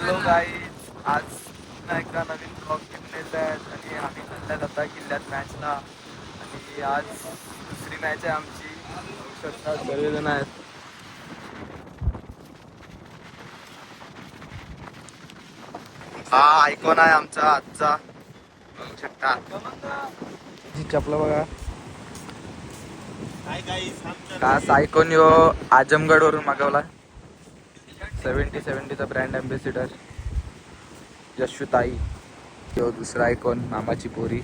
Hello guys, आज पुन्हा एकदा नवीन ब्लॉग घेऊन येत आहेत आणि आम्ही चालल्यात आता किल्ल्यात मॅचला. आणि आज दुसरी मॅच आहे आमची. बघू शकता सर्वजण आहेत. हा आयकॉन आहे आमचा आजचा, बघू शकता. चपला बघा खास आयकॉन यो आजमगड वरून मागवला. 70-70चा ब्रँड अँबॅसिडर यशुताई. तो दुसरा आयकॉन मामाची पोरी.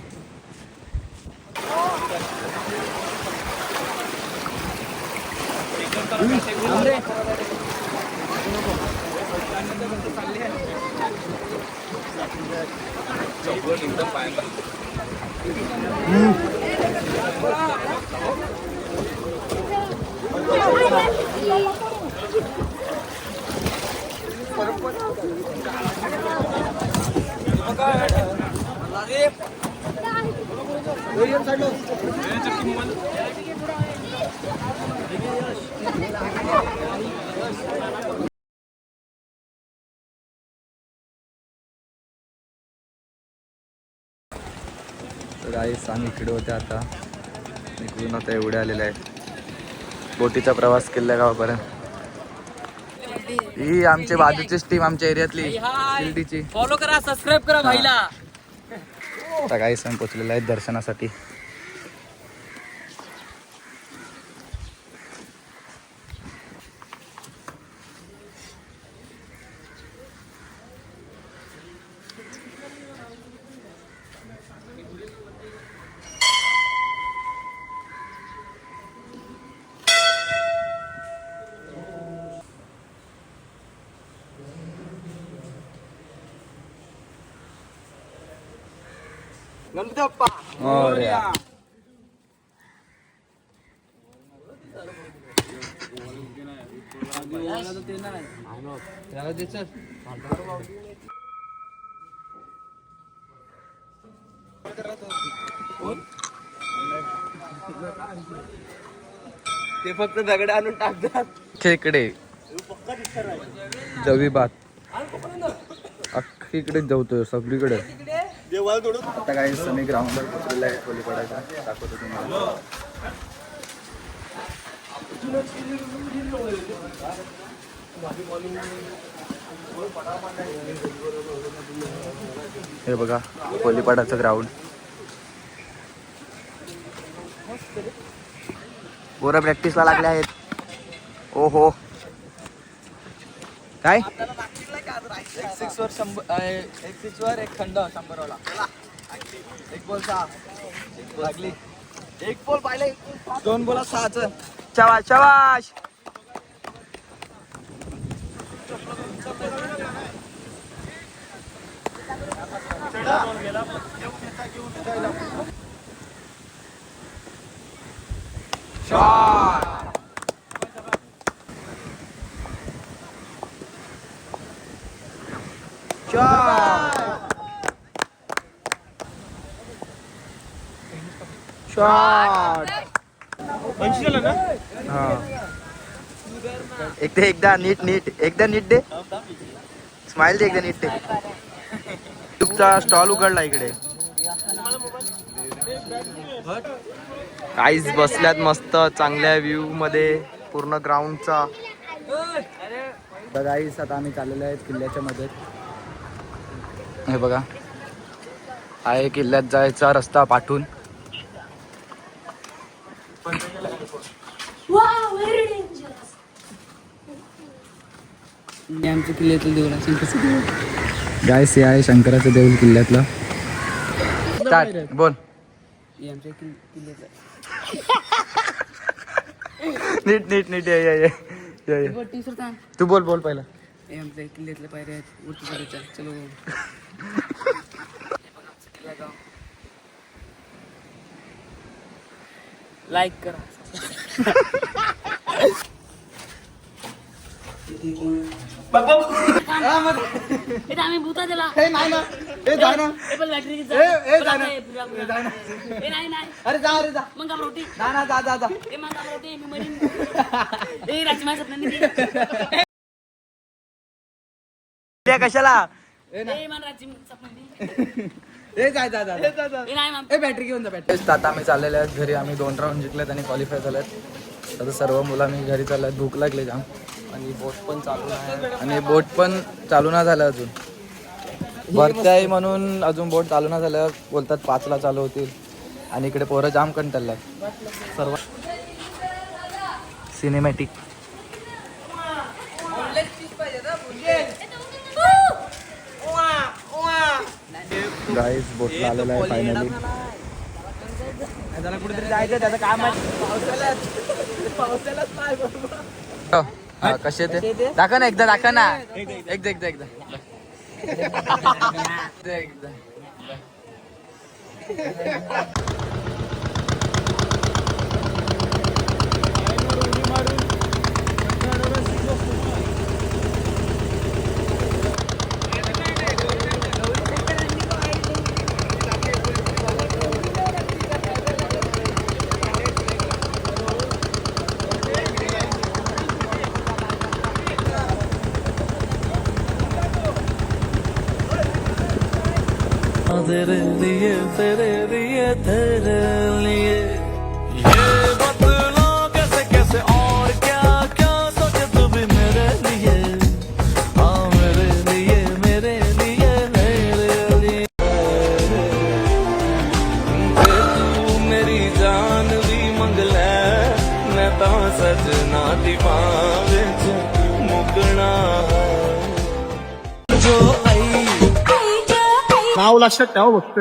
तर गाईस आम्ही इकडे होते, आता इकडून आता एवढे आलेले आहेत. बोटीचा प्रवास केला गावापर्यंत. ही आमच्या बाजूचीच टीम, आमच्या एरियातली शिर्डीची. फॉलो करा, सबस्क्राईब करा भाईला. आता काही सण पोचलेले आहेत दर्शनासाठी. गणपती बाप्पा. ते फक्त दगड आणून टाकतात. खेकडे जवी बात अख्खीकडे जवतोय सगळीकडे. आता काही सनी ग्राउंडवर पोचलेला आहे कोलीपाड्याचा, दाखवतो तुम्हाला. हे बघा कोलीपाड्याचं ग्राउंड. पोरं प्रॅक्टिसला लागले आहेत. ओ हो काय एक सिक्स वर 100 खंड 100 वाला. एक बॉल 6 लागली. एक बॉल पाहिले, 2 बॉल 6च. शाबाश शाबाश. शॉट. एकदा नीट एकदा नीट दे. स्माइल दे एकदा नीट दे. तुमचा स्टॉल उघडला इकडे. काहीच बसल्यात मस्त चांगल्या व्ह्यू मध्ये पूर्ण ग्राउंडचा. गाईस आता आम्ही चाललेलो आहेत किल्ल्याच्या मध्ये. हे बघा आहे किल्ल्यात जायचा रस्ता पाठून. आमच्या किल्ल्यातलं देऊळ आहे शंकराचं देऊळ. गाईस हे आहे शंकराचं देऊळ किल्ल्यातलं. स्टार्ट बोल. आमच्या किल्ल्याचं नीट ये. तू बोल पहिला. आमच्या किल्ल्यातल्या पायऱ्या आहेत वरती चढायच्या. चलो लाईक करा. आम्ही भूता दिला. नाही अरे जा मग रोटी जा मग रोटी मी मरीन. राजमा त्या कशाला बॅटरी घेऊन जा बॅटरी. आता आम्ही चाललेले आहेत घरी. आम्ही 2 राऊंड जिंकलेत आणि क्वालिफाय झालेत. आता सर्व मुलं मी घरी चालले आहेत. भूक लागली जाम आणि बोट पण चालू नाही झालं अजून. भरती आहे म्हणून अजून बोट चालू नाही झालं. बोलतात 5ला चालू होतील आणि इकडे पोरं जाम कंटाळल्यात सर्व. सिनेमॅटिक गाईस बोटला आलेला आहे फायनली. त्याला कुठेतरी जायचं त्याचं काम आहे. कसे ते दाखवा ना एकदा दाखवा ना एकदा तेरे लिए तेरे लिए ये बतला कैसे कैसे और क्या क्या सोचे तू भी मेरे लिए हाँ मेरे लिए मेरे लिए ते तू मेरी जान भी मंग ले मैं तो सजना दीवाने मुकना जो नाव लक्षात ठेवा फक्त.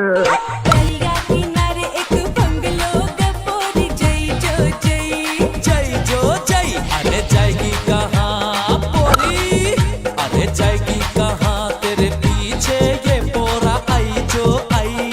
अरे जाएगी कहाँ पोरी अरे जाएगी कहाँ तेरे पीछे ये पोरा आई जो आई.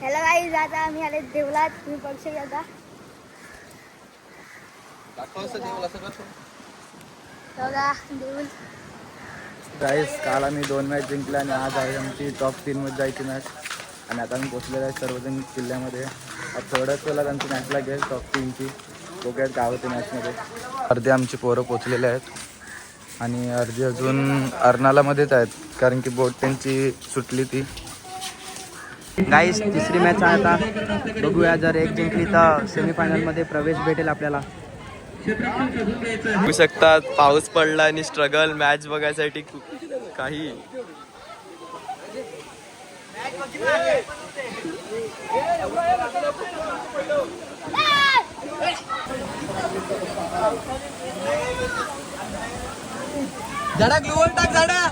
हॅलो गाईज, आता आम्ही आले देवलात. तुम्ही बघू शकता. बघा देऊळ. गाईस काल आम्ही 2 मॅच जिंकल्या आणि आज आहे आमची टॉप 3 मध्ये जायची मॅच. आणि आता आम्ही पोचलेलो आहे सर्वजण किल्ल्यामध्ये. आज थोड्याच वेळात आमची मॅच लागेल टॉप 3ची. बघूयात काय होते मॅचमध्ये. अर्धे आमची पोरं पोचलेले आहेत आणि अर्धी अजून अर्नालामध्येच आहेत कारण की बोट त्यांची सुटली ती. गाईस तिसरी मॅच आहे आता. बघूया जर एक जिंकली तर सेमीफायनल मध्ये प्रवेश भेटेल आपल्याला. बघू शकतात पाऊस पडला आणि स्ट्रगल मॅच बघायसाठी काही झाडा ग्लुवल टाक झाडा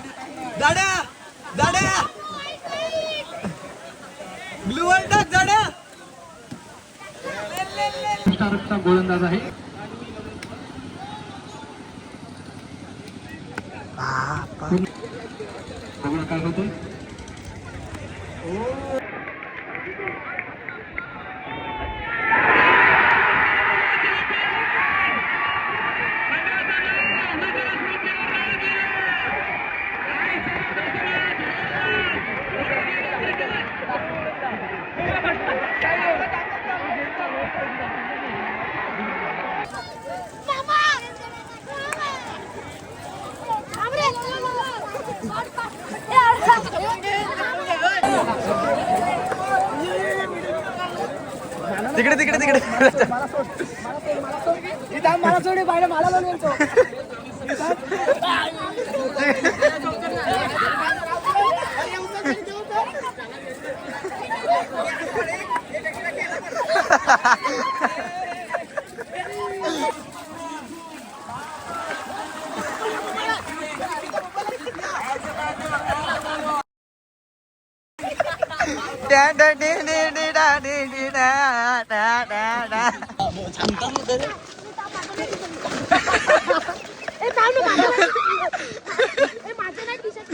झाडा झाडा ग्लुवल टाक झाडा. स्टारचा गोलंदाज आहे. बघूया काय होतं. तिकडे तिकडे तिकडे मला सोडे पाहिजे मला बनवतो. माझं नाही टी-शर्ट